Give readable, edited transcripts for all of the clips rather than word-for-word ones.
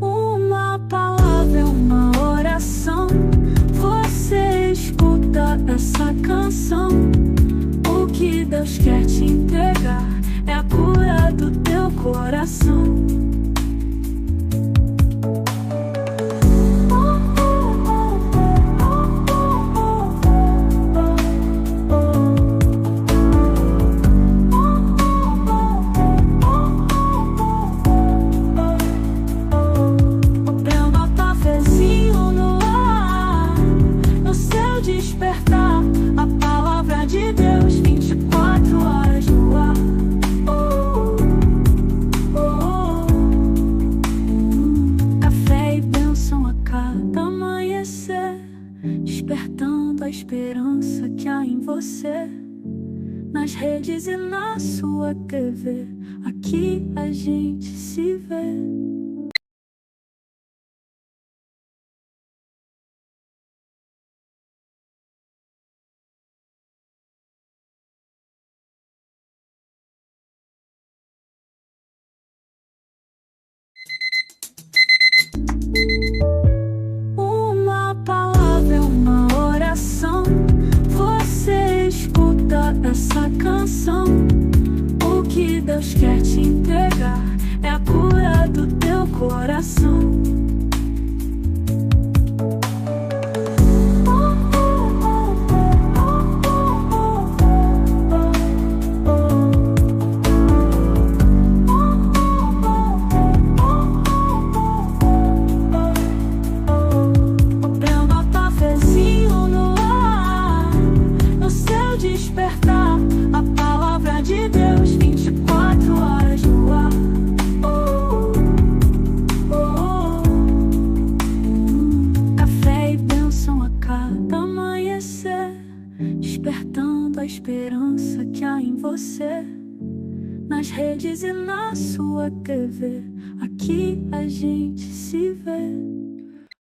Uma palavra é uma oração. Você escuta essa canção. O que Deus quer te entregar é a cura do teu coração. Despertando a esperança que há em você, nas redes e na sua TV, aqui a gente se vê. Uma palavra é uma oração. Você escuta essa canção. O que Deus quer te entregar é a cura do teu coração. Despertando a esperança que há em você, nas redes e na sua TV, aqui a gente se vê.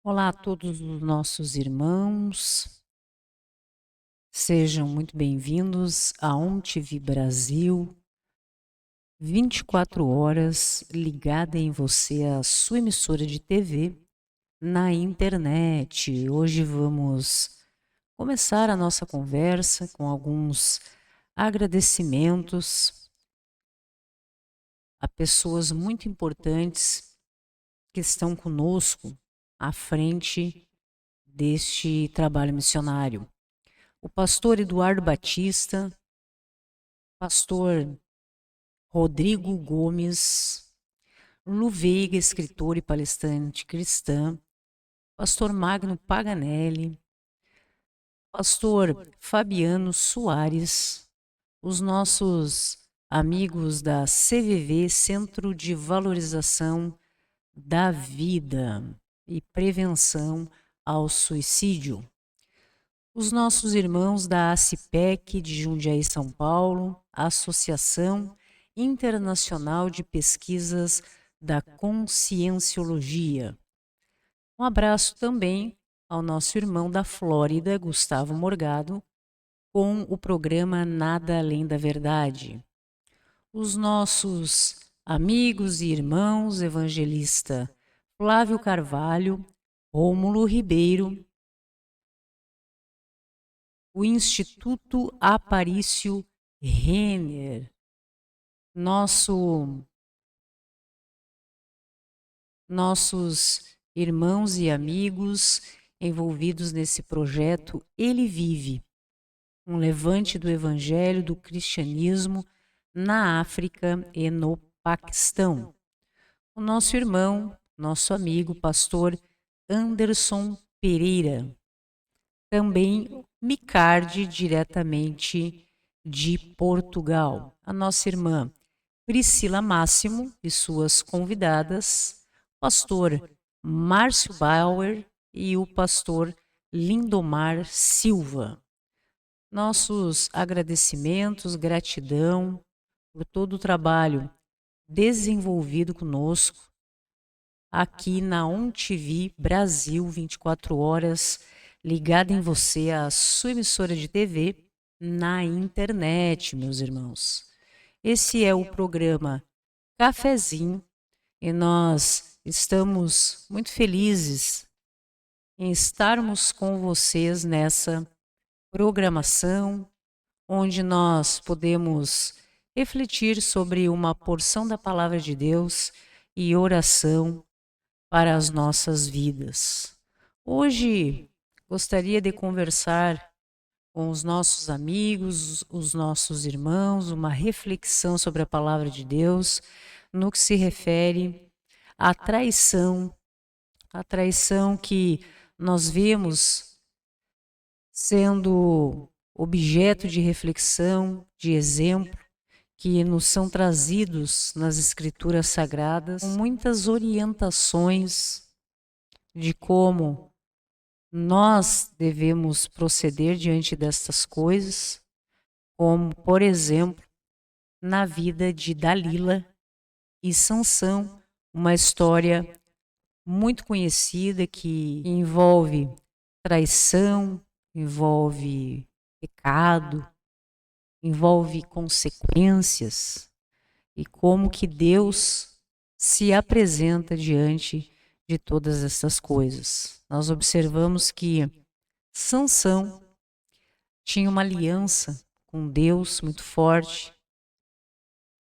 Olá a todos os nossos irmãos, sejam muito bem-vindos a ONTV Brasil, 24 horas ligada em você, a sua emissora de TV na internet. Hoje vamos começar a nossa conversa com alguns agradecimentos a pessoas muito importantes que estão conosco à frente deste trabalho missionário. O pastor Eduardo Batista, pastor Rodrigo Gomes, Lu Veiga, escritor e palestrante cristã, pastor Magno Paganelli, pastor Fabiano Soares, os nossos amigos da CVV, Centro de Valorização da Vida e Prevenção ao Suicídio, os nossos irmãos da ACIPEC de Jundiaí, São Paulo, Associação Internacional de Pesquisas da Conscienciologia. Um abraço também ao nosso irmão da Flórida, Gustavo Morgado, com o programa Nada Além da Verdade. Os nossos amigos e irmãos evangelista Flávio Carvalho, Rômulo Ribeiro, o Instituto Aparício Renner, nossos irmãos e amigos envolvidos nesse projeto Ele Vive, um levante do evangelho do cristianismo na África e no Paquistão. O nosso irmão, nosso amigo, pastor Anderson Pereira. Também Micarde, diretamente de Portugal. A nossa irmã Priscila Máximo e suas convidadas, pastor Márcio Bauer e o pastor Lindomar Silva. Nossos agradecimentos, gratidão por todo o trabalho desenvolvido conosco aqui na ONTV Brasil, 24 horas, ligada em você, a sua emissora de TV na internet, meus irmãos. Esse é o programa Cafezinho, e nós estamos muito felizes em estarmos com vocês nessa programação, onde nós podemos refletir sobre uma porção da Palavra de Deus e oração para as nossas vidas. Hoje gostaria de conversar com os nossos amigos, os nossos irmãos, uma reflexão sobre a Palavra de Deus no que se refere à traição, a traição que nós vemos sendo objeto de reflexão, de exemplo, que nos são trazidos nas Escrituras Sagradas, com muitas orientações de como nós devemos proceder diante destas coisas, como, por exemplo, na vida de Dalila e Sansão, uma história muito conhecida que envolve traição, envolve pecado, envolve consequências e como que Deus se apresenta diante de todas essas coisas. Nós observamos que Sansão tinha uma aliança com Deus muito forte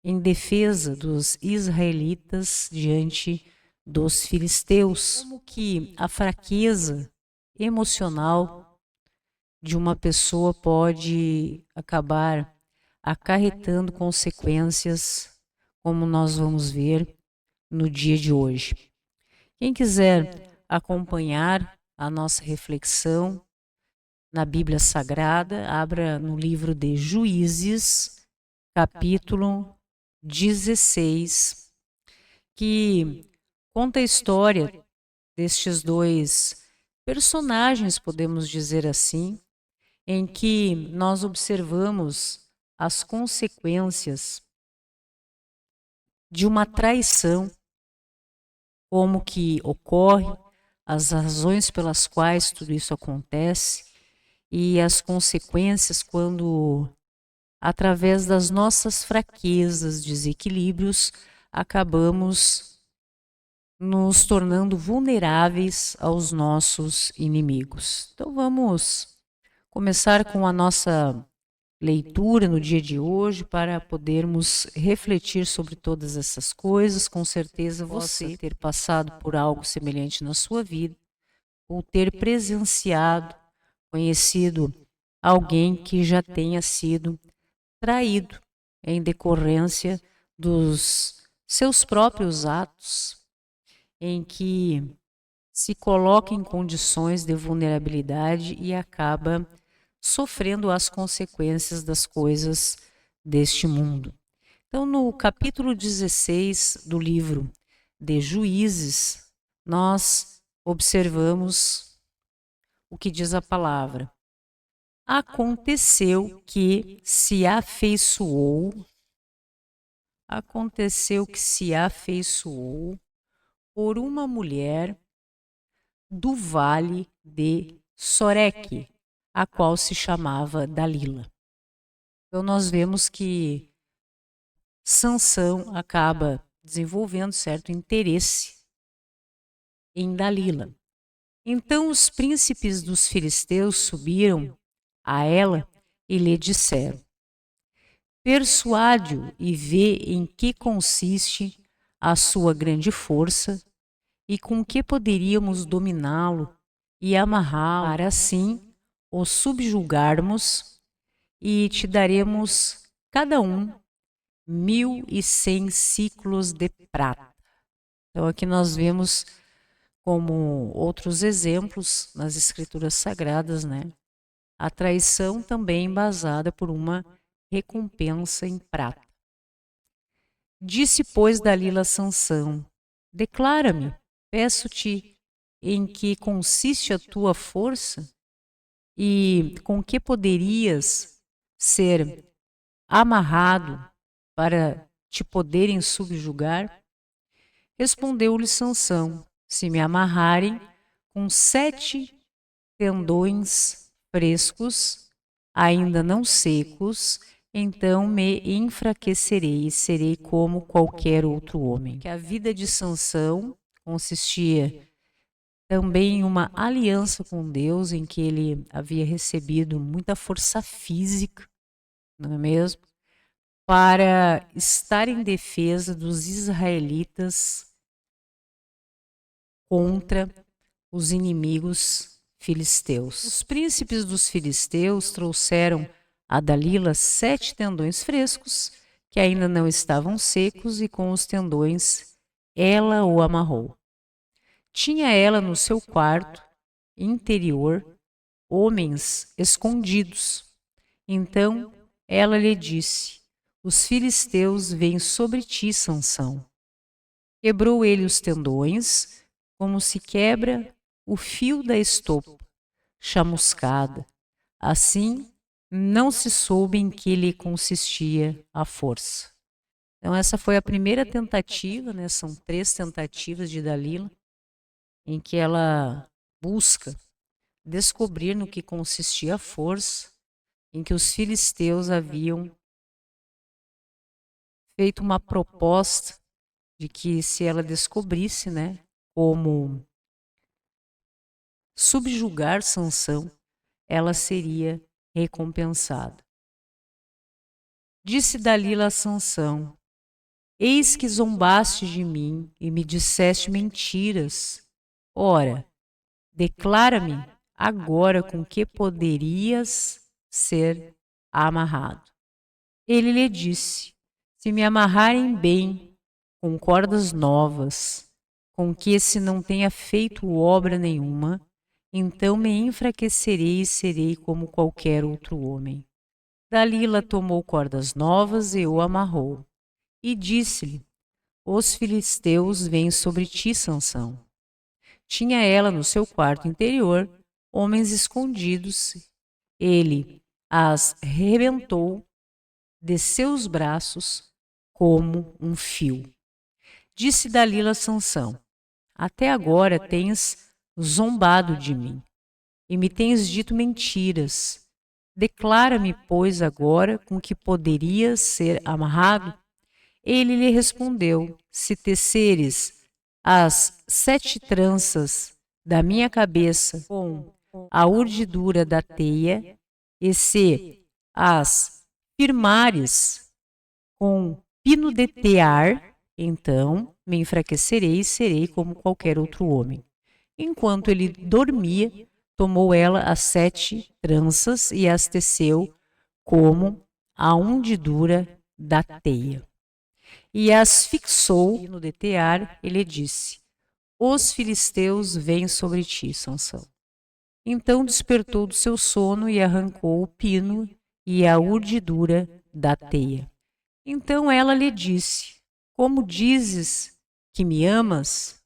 em defesa dos israelitas diante dos filisteus. Como que a fraqueza emocional de uma pessoa pode acabar acarretando consequências, como nós vamos ver no dia de hoje. Quem quiser acompanhar a nossa reflexão na Bíblia Sagrada, abra no livro de Juízes, capítulo 16, que conta a história destes dois personagens, podemos dizer assim, em que nós observamos as consequências de uma traição, como que ocorre, as razões pelas quais tudo isso acontece e as consequências quando, através das nossas fraquezas, desequilíbrios, acabamos nos tornando vulneráveis aos nossos inimigos. Então vamos começar com a nossa leitura no dia de hoje para podermos refletir sobre todas essas coisas. Com certeza você ter passado por algo semelhante na sua vida ou ter presenciado, conhecido alguém que já tenha sido traído em decorrência dos seus próprios atos, em que se coloca em condições de vulnerabilidade e acaba sofrendo as consequências das coisas deste mundo. Então, no capítulo 16 do livro de Juízes, nós observamos o que diz a palavra. Aconteceu que se afeiçoou por uma mulher do vale de Soreque, a qual se chamava Dalila. Então nós vemos que Sansão acaba desenvolvendo certo interesse em Dalila. Então os príncipes dos filisteus subiram a ela e lhe disseram: persuade-o e vê em que consiste a sua grande força e com que poderíamos dominá-lo e amarrá-lo para assim o subjugarmos, e te daremos cada um 1.100 ciclos de prata. Então aqui nós vemos como outros exemplos nas Escrituras Sagradas, né? A traição também embasada por uma recompensa em prata. Disse, pois, Dalila a Sansão: declara-me, peço-te, em que consiste a tua força e com que poderias ser amarrado para te poderem subjugar? Respondeu-lhe Sansão: se me amarrarem com 7 tendões frescos, ainda não secos, então me enfraquecerei e serei como qualquer outro homem. Que a vida de Sansão consistia também em uma aliança com Deus, em que ele havia recebido muita força física, não é mesmo? Para estar em defesa dos israelitas contra os inimigos filisteus. Os príncipes dos filisteus trouxeram a Dalila 7 tendões frescos, que ainda não estavam secos, e com os tendões ela o amarrou. Tinha ela no seu quarto interior homens escondidos. Então ela lhe disse: os filisteus vêm sobre ti, Sansão. Quebrou ele os tendões, como se quebra o fio da estopa, chamuscada. Assim, não se soube em que lhe consistia a força. Então, essa foi a primeira tentativa, né? São 3 tentativas de Dalila, em que ela busca descobrir no que consistia a força, em que os filisteus haviam feito uma proposta de que, se ela descobrisse, né, como subjugar Sansão, ela seria recompensada. Disse Dalila a Sansão: eis que zombaste de mim e me disseste mentiras. Ora, declara-me agora com que poderias ser amarrado. Ele lhe disse: se me amarrarem bem, com cordas novas, com que se não tenha feito obra nenhuma, então me enfraquecerei e serei como qualquer outro homem. Dalila tomou cordas novas e o amarrou, e disse-lhe: os filisteus vêm sobre ti, Sansão. Tinha ela no seu quarto interior homens escondidos. Ele as rebentou de seus braços como um fio. Disse Dalila a Sansão: até agora tens zombado de mim e me tens dito mentiras. Declara-me, pois, agora com que poderias ser amarrado. Ele lhe respondeu: se teceres as 7 tranças da minha cabeça com a urdidura da teia, e se as firmares com pino de tear, então me enfraquecerei e serei como qualquer outro homem. Enquanto ele dormia, tomou ela as 7 tranças e as teceu como a undidura da teia. E as fixou no de tear, e lhe disse: os filisteus vêm sobre ti, Sansão. Então despertou do seu sono e arrancou o pino e a urdidura da teia. Então ela lhe disse: como dizes que me amas,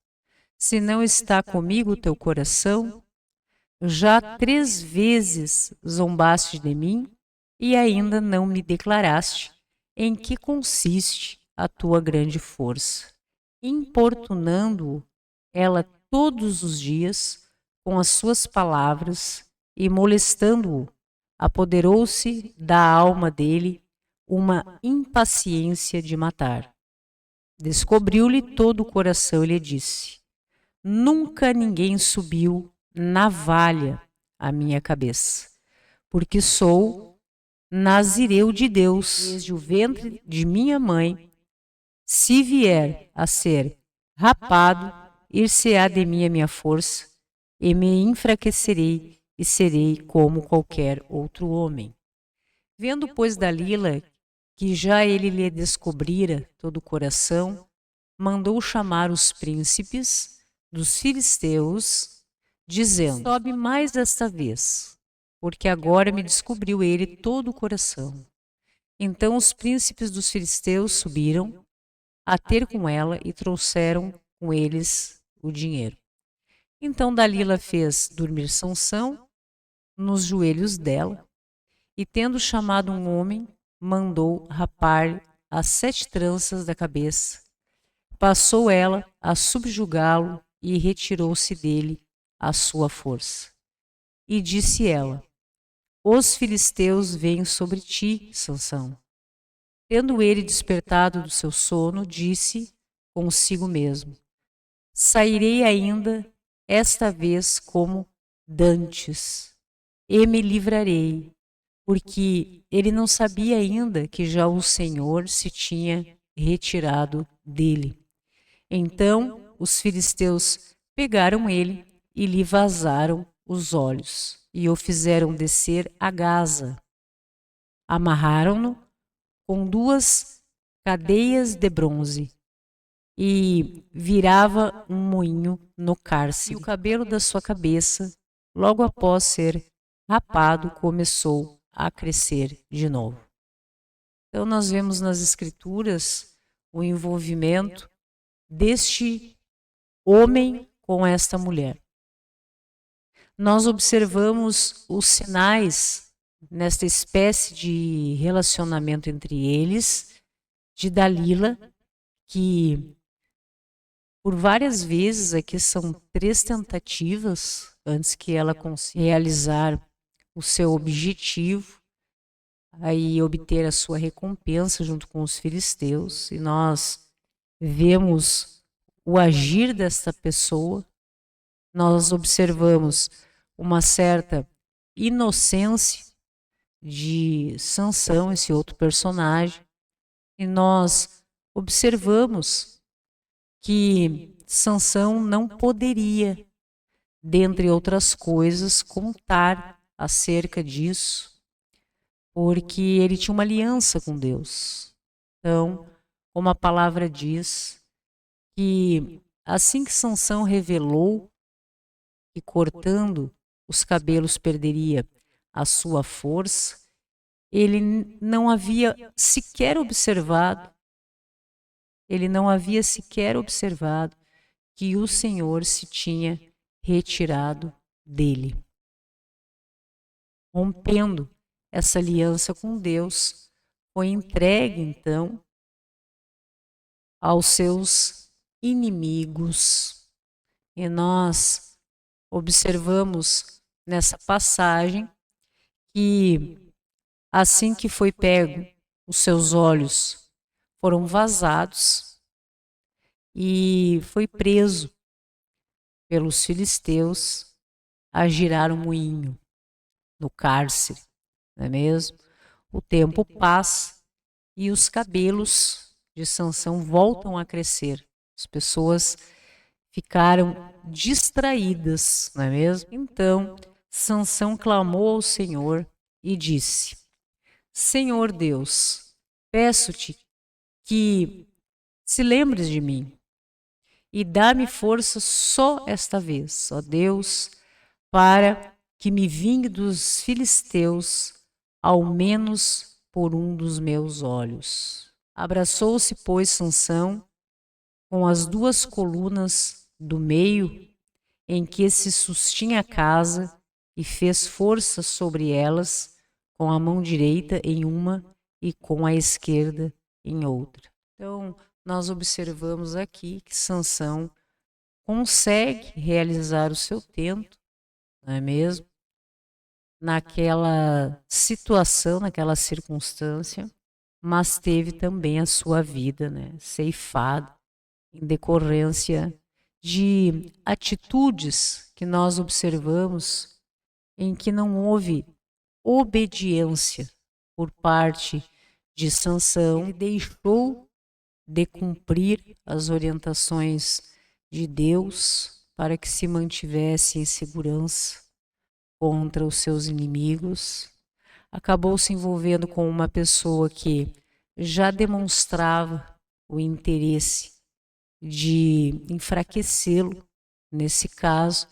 se não está comigo o teu coração? Já 3 vezes zombaste de mim e ainda não me declaraste em que consiste a tua grande força. Importunando-o ela todos os dias com as suas palavras e molestando-o, apoderou-se da alma dele uma impaciência de matar. Descobriu-lhe todo o coração e lhe disse: nunca ninguém subiu navalha à minha cabeça, porque sou nazireu de Deus desde o ventre de minha mãe. Se vier a ser rapado, ir-se-á de mim a minha força, e me enfraquecerei e serei como qualquer outro homem. Vendo, pois, Dalila que já ele lhe descobrira todo o coração, mandou chamar os príncipes dos filisteus, dizendo: sobe mais desta vez, porque agora me descobriu ele todo o coração. Então os príncipes dos filisteus subiram a ter com ela e trouxeram com eles o dinheiro. Então Dalila fez dormir Sansão nos joelhos dela, e tendo chamado um homem, mandou rapar as 7 tranças da cabeça. Passou ela a subjugá-lo e retirou-se dele a sua força. E disse ela: os filisteus vêm sobre ti, Sansão. Tendo ele despertado do seu sono, disse consigo mesmo: sairei ainda esta vez como dantes, e me livrarei, porque ele não sabia ainda que já o Senhor se tinha retirado dele. Então os filisteus pegaram ele e lhe vazaram os olhos, e o fizeram descer a Gaza. Amarraram-no com 2 cadeias de bronze, e virava um moinho no cárcere. E o cabelo da sua cabeça, logo após ser rapado, começou a crescer de novo. Então nós vemos nas Escrituras o envolvimento deste homem com esta mulher. Nós observamos os sinais nesta espécie de relacionamento entre eles, de Dalila, que por várias vezes, aqui são 3 tentativas antes que ela consiga realizar o seu objetivo, aí obter a sua recompensa junto com os filisteus, e nós vemos o agir desta pessoa, nós observamos uma certa inocência de Sansão, esse outro personagem, e nós observamos que Sansão não poderia, dentre outras coisas, contar acerca disso, porque ele tinha uma aliança com Deus. Então, como a palavra diz, que assim que Sansão revelou que cortando os cabelos perderia a sua força, ele não havia sequer observado que o Senhor se tinha retirado dele. Rompendo essa aliança com Deus, foi entregue então aos seus inimigos. E nós observamos nessa passagem que assim que foi pego, os seus olhos foram vazados e foi preso pelos filisteus a girar um moinho no cárcere, não é mesmo? O tempo passa e os cabelos de Sansão voltam a crescer. As pessoas ficaram distraídas, não é mesmo? Então, Sansão clamou ao Senhor e disse: Senhor Deus, peço-te que se lembres de mim e dá-me força só esta vez, ó Deus, para que me vingue dos filisteus, ao menos por um dos meus olhos. Abraçou-se, pois, Sansão com as 2 colunas do meio em que se sustinha a casa e fez força sobre elas com a mão direita em uma e com a esquerda em outra. Então, nós observamos aqui que Sansão consegue realizar o seu tento, não é mesmo? Naquela situação, naquela circunstância, mas teve também a sua vida, né, ceifada em decorrência de atitudes que nós observamos em que não houve obediência por parte de Sansão. Ele deixou de cumprir as orientações de Deus para que se mantivesse em segurança contra os seus inimigos. Acabou se envolvendo com uma pessoa que já demonstrava o interesse de enfraquecê-lo, nesse caso,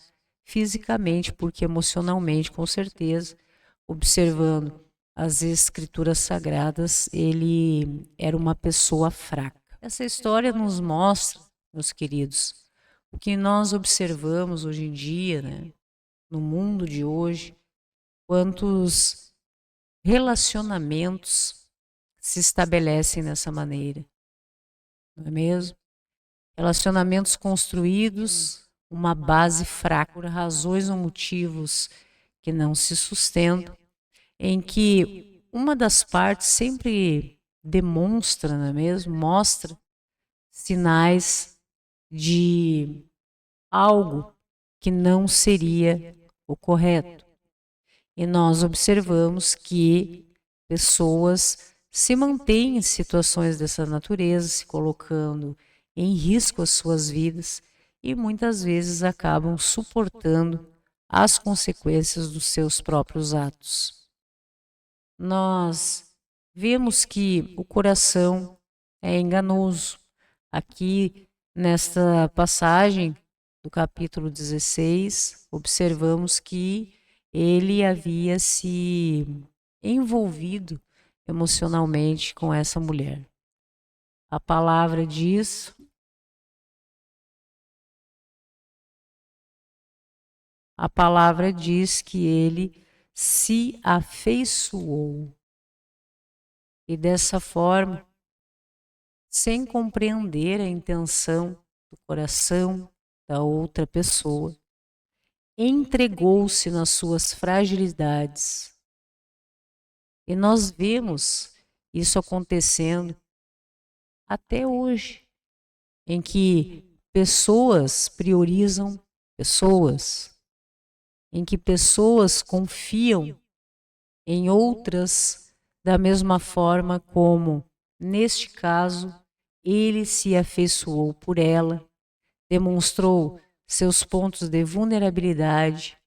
fisicamente, porque emocionalmente, com certeza, observando as Escrituras Sagradas, ele era uma pessoa fraca. Essa história nos mostra, meus queridos, o que nós observamos hoje em dia, né, no mundo de hoje, quantos relacionamentos se estabelecem dessa maneira, não é mesmo? Relacionamentos construídos uma base fraca por razões ou motivos que não se sustentam, em que uma das partes sempre demonstra, não é mesmo? Mostra sinais de algo que não seria o correto. E nós observamos que pessoas se mantêm em situações dessa natureza, se colocando em risco as suas vidas e muitas vezes acabam suportando as consequências dos seus próprios atos. Nós vemos que o coração é enganoso. Aqui, nesta passagem do capítulo 16, observamos que ele havia se envolvido emocionalmente com essa mulher. A palavra diz que ele se afeiçoou. E dessa forma, sem compreender a intenção do coração da outra pessoa, entregou-se nas suas fragilidades. E nós vemos isso acontecendo até hoje, em que pessoas priorizam pessoas, em que pessoas confiam em outras da mesma forma como, neste caso, ele se afeiçoou por ela, demonstrou seus pontos de vulnerabilidade,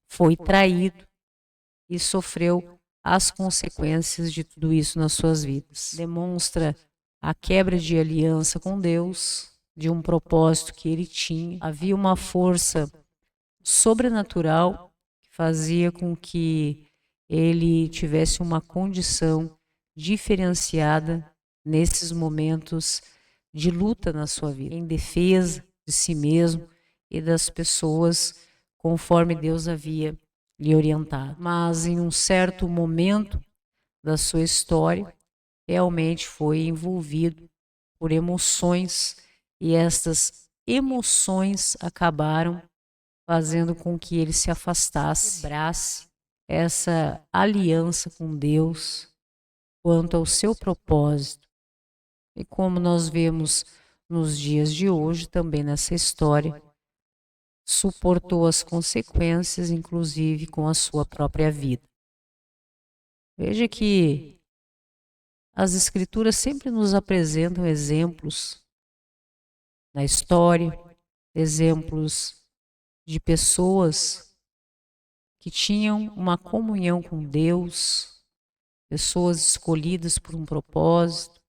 foi traído e sofreu as consequências de tudo isso nas suas vidas. Demonstra a quebra de aliança com Deus, de um propósito que ele tinha. Havia uma força sobrenatural que fazia com que ele tivesse uma condição diferenciada nesses momentos de luta na sua vida, em defesa de si mesmo e das pessoas, conforme Deus havia lhe orientado. Mas em um certo momento da sua história, realmente foi envolvido por emoções e estas emoções acabaram fazendo com que ele se afastasse, quebrasse essa aliança com Deus quanto ao seu propósito. E como nós vemos nos dias de hoje, também nessa história, suportou as consequências, inclusive com a sua própria vida. Veja que as Escrituras sempre nos apresentam exemplos na história, exemplos de pessoas que tinham uma comunhão com Deus, pessoas escolhidas por um propósito,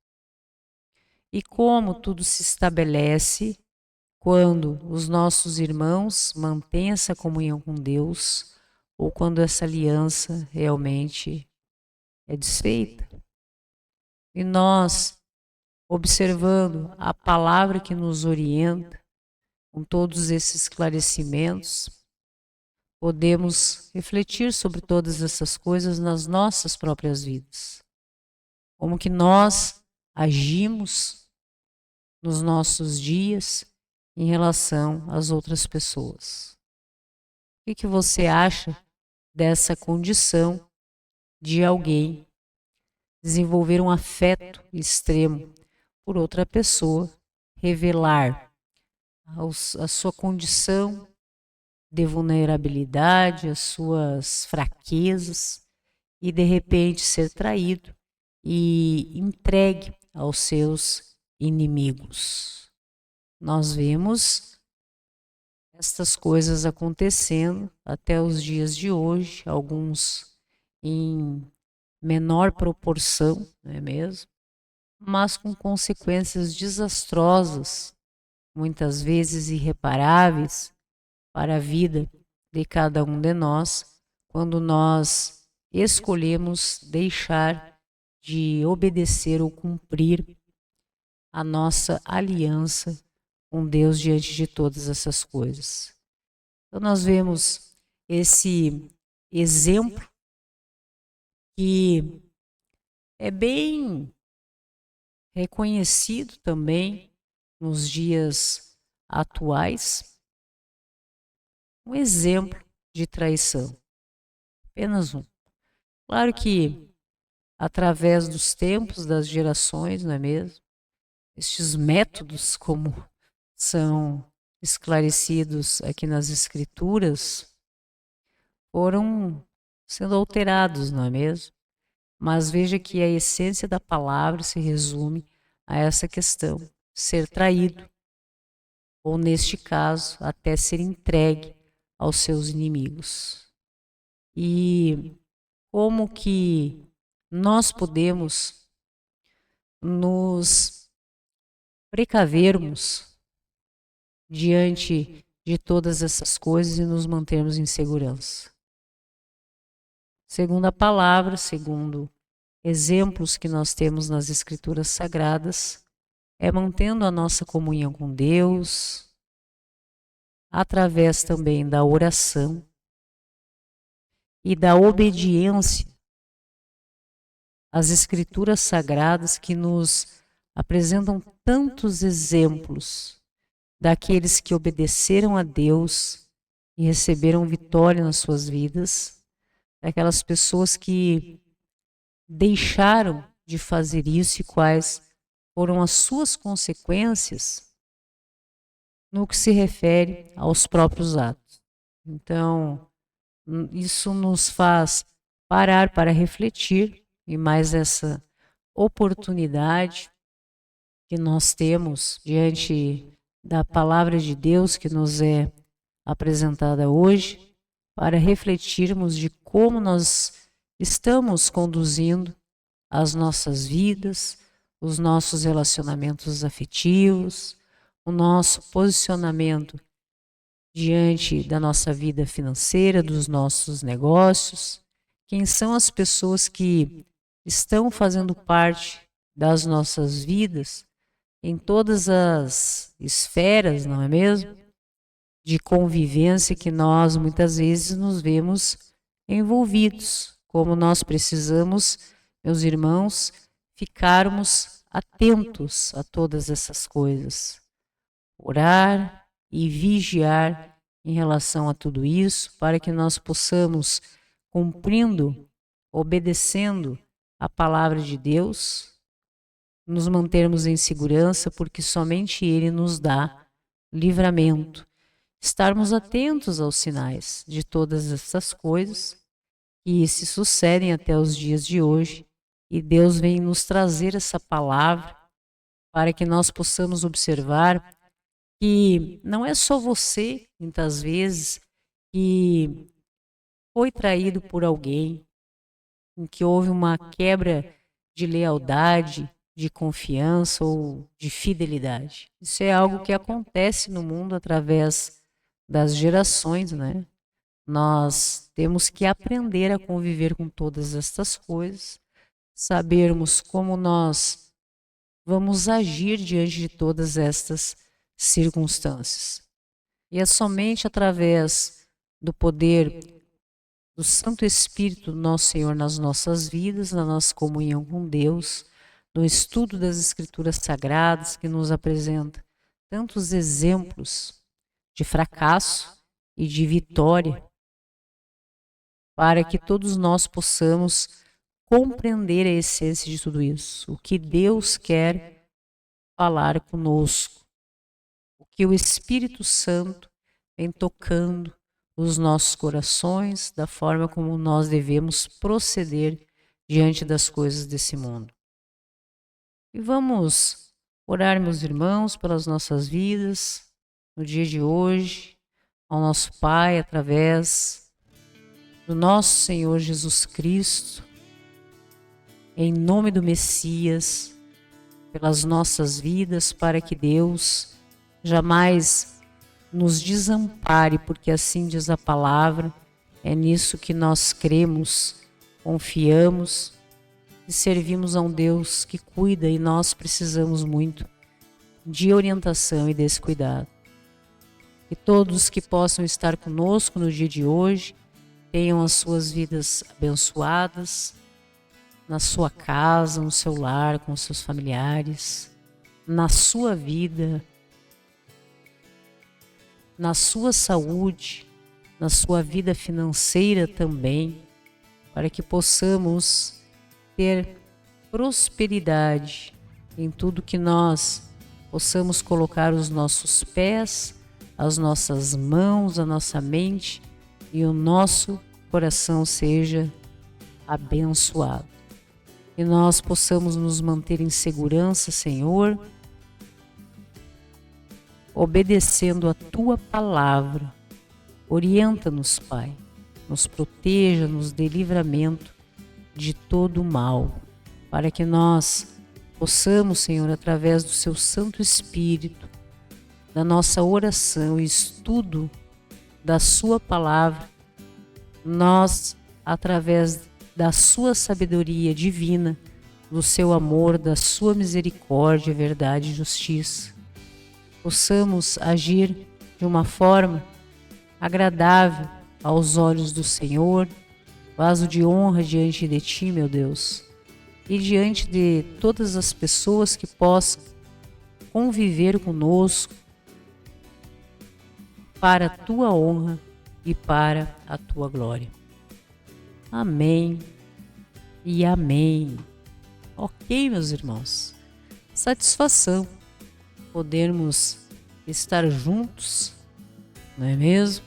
e como tudo se estabelece quando os nossos irmãos mantêm essa comunhão com Deus ou quando essa aliança realmente é desfeita. E nós, observando a palavra que nos orienta, com todos esses esclarecimentos, podemos refletir sobre todas essas coisas nas nossas próprias vidas. Como que nós agimos nos nossos dias em relação às outras pessoas. O que você acha dessa condição de alguém desenvolver um afeto extremo por outra pessoa, revelar a sua condição de vulnerabilidade, as suas fraquezas e de repente ser traído e entregue aos seus inimigos? Nós vemos estas coisas acontecendo até os dias de hoje, alguns em menor proporção, não é mesmo? Mas com consequências desastrosas, muitas vezes irreparáveis, para a vida de cada um de nós, quando nós escolhemos deixar de obedecer ou cumprir a nossa aliança com Deus diante de todas essas coisas. Então nós vemos esse exemplo que é bem reconhecido também nos dias atuais, um exemplo de traição, apenas um. Claro que através dos tempos, das gerações, não é mesmo? Estes métodos, como são esclarecidos aqui nas Escrituras, foram sendo alterados, não é mesmo? Mas veja que a essência da palavra se resume a essa questão: ser traído, ou neste caso, até ser entregue aos seus inimigos. E como que nós podemos nos precavermos diante de todas essas coisas e nos mantermos em segurança? Segundo a palavra, segundo exemplos que nós temos nas Escrituras Sagradas, é mantendo a nossa comunhão com Deus, através também da oração e da obediência às Escrituras Sagradas, que nos apresentam tantos exemplos daqueles que obedeceram a Deus e receberam vitória nas suas vidas, daquelas pessoas que deixaram de fazer isso e quais foram as suas consequências no que se refere aos próprios atos. Então, isso nos faz parar para refletir e mais essa oportunidade que nós temos diante da palavra de Deus que nos é apresentada hoje, para refletirmos de como nós estamos conduzindo as nossas vidas, os nossos relacionamentos afetivos, o nosso posicionamento diante da nossa vida financeira, dos nossos negócios, quem são as pessoas que estão fazendo parte das nossas vidas em todas as esferas, não é mesmo? De convivência que nós muitas vezes nos vemos envolvidos, como nós precisamos, meus irmãos, ficarmos atentos a todas essas coisas, orar e vigiar em relação a tudo isso, para que nós possamos, cumprindo, obedecendo a palavra de Deus, nos mantermos em segurança, porque somente Ele nos dá livramento. Estarmos atentos aos sinais de todas essas coisas que se sucedem até os dias de hoje, e Deus vem nos trazer essa palavra para que nós possamos observar que não é só você, muitas vezes, que foi traído por alguém, em que houve uma quebra de lealdade, de confiança ou de fidelidade. Isso é algo que acontece no mundo através das gerações, né? Nós temos que aprender a conviver com todas estas coisas, sabermos como nós vamos agir diante de todas estas circunstâncias. E é somente através do poder do Santo Espírito do nosso Senhor nas nossas vidas, na nossa comunhão com Deus, no estudo das Escrituras Sagradas, que nos apresenta tantos exemplos de fracasso e de vitória, para que todos nós possamos compreender a essência de tudo isso, o que Deus quer falar conosco, o que o Espírito Santo vem tocando os nossos corações, da forma como nós devemos proceder diante das coisas desse mundo. E vamos orar, meus irmãos, pelas nossas vidas, no dia de hoje, ao nosso Pai, através do nosso Senhor Jesus Cristo, em nome do Messias, pelas nossas vidas, para que Deus jamais nos desampare, porque assim diz a palavra, é nisso que nós cremos, confiamos e servimos a um Deus que cuida, e nós precisamos muito de orientação e desse cuidado. Que todos que possam estar conosco no dia de hoje tenham as suas vidas abençoadas, na sua casa, no seu lar, com seus familiares, na sua vida, na sua saúde, na sua vida financeira também, para que possamos ter prosperidade em tudo que nós possamos colocar os nossos pés, as nossas mãos, a nossa mente e o nosso coração seja abençoado. Que nós possamos nos manter em segurança, Senhor, obedecendo a Tua palavra. Orienta-nos, Pai, nos proteja, nos dê livramento de todo o mal, para que nós possamos, Senhor, através do Seu Santo Espírito, da nossa oração e estudo da Sua palavra, nós, através da Sua sabedoria divina, do Seu amor, da Sua misericórdia, verdade e justiça, possamos agir de uma forma agradável aos olhos do Senhor, vaso de honra diante de Ti, meu Deus, e diante de todas as pessoas que possam conviver conosco para a Tua honra e para a Tua glória. Amém e amém. Ok, meus irmãos, satisfação podermos estar juntos, não é mesmo?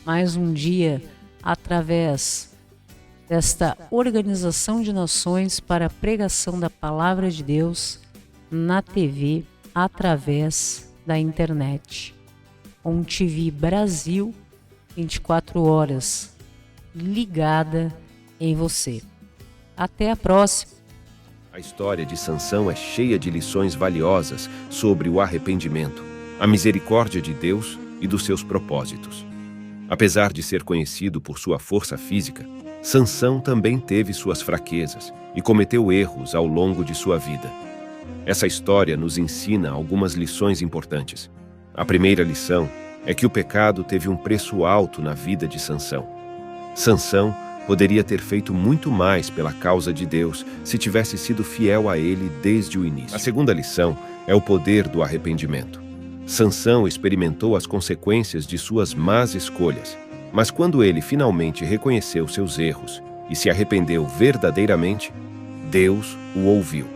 Mais um dia através desta organização de nações para a pregação da Palavra de Deus na TV através da internet. ONTV Brasil, 24 horas ligada em você. Até a próxima. A história de Sansão é cheia de lições valiosas sobre o arrependimento, a misericórdia de Deus e dos seus propósitos. Apesar de ser conhecido por sua força física, Sansão também teve suas fraquezas e cometeu erros ao longo de sua vida. Essa história nos ensina algumas lições importantes. A primeira lição é que o pecado teve um preço alto na vida de Sansão. Sansão poderia ter feito muito mais pela causa de Deus se tivesse sido fiel a Ele desde o início. A segunda lição é o poder do arrependimento. Sansão experimentou as consequências de suas más escolhas, mas quando ele finalmente reconheceu seus erros e se arrependeu verdadeiramente, Deus o ouviu.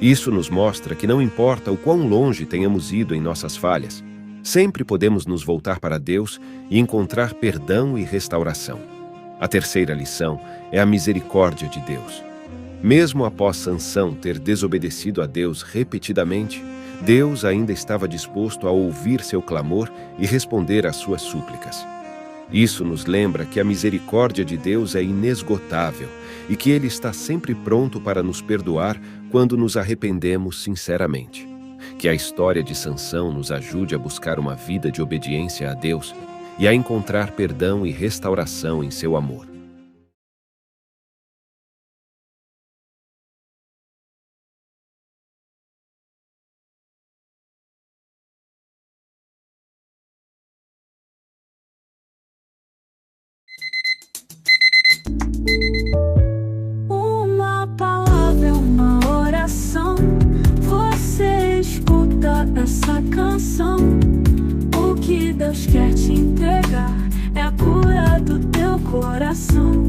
Isso nos mostra que não importa o quão longe tenhamos ido em nossas falhas, sempre podemos nos voltar para Deus e encontrar perdão e restauração. A terceira lição é a misericórdia de Deus. Mesmo após Sansão ter desobedecido a Deus repetidamente, Deus ainda estava disposto a ouvir seu clamor e responder às suas súplicas. Isso nos lembra que a misericórdia de Deus é inesgotável e que Ele está sempre pronto para nos perdoar quando nos arrependemos sinceramente. Que a história de Sansão nos ajude a buscar uma vida de obediência a Deus e a encontrar perdão e restauração em seu amor. Uma palavra é uma oração. Você escuta essa canção. O que Deus quer te entregar é a cura do teu coração.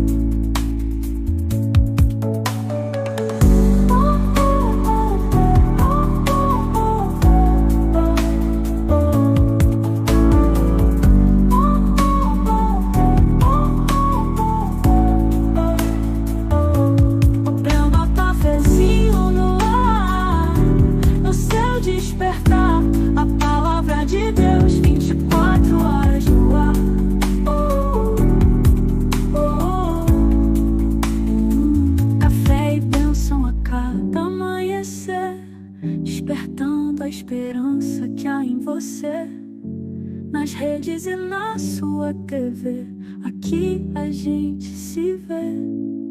Despertando a esperança que há em você. Nas redes e na sua TV, aqui a gente se vê.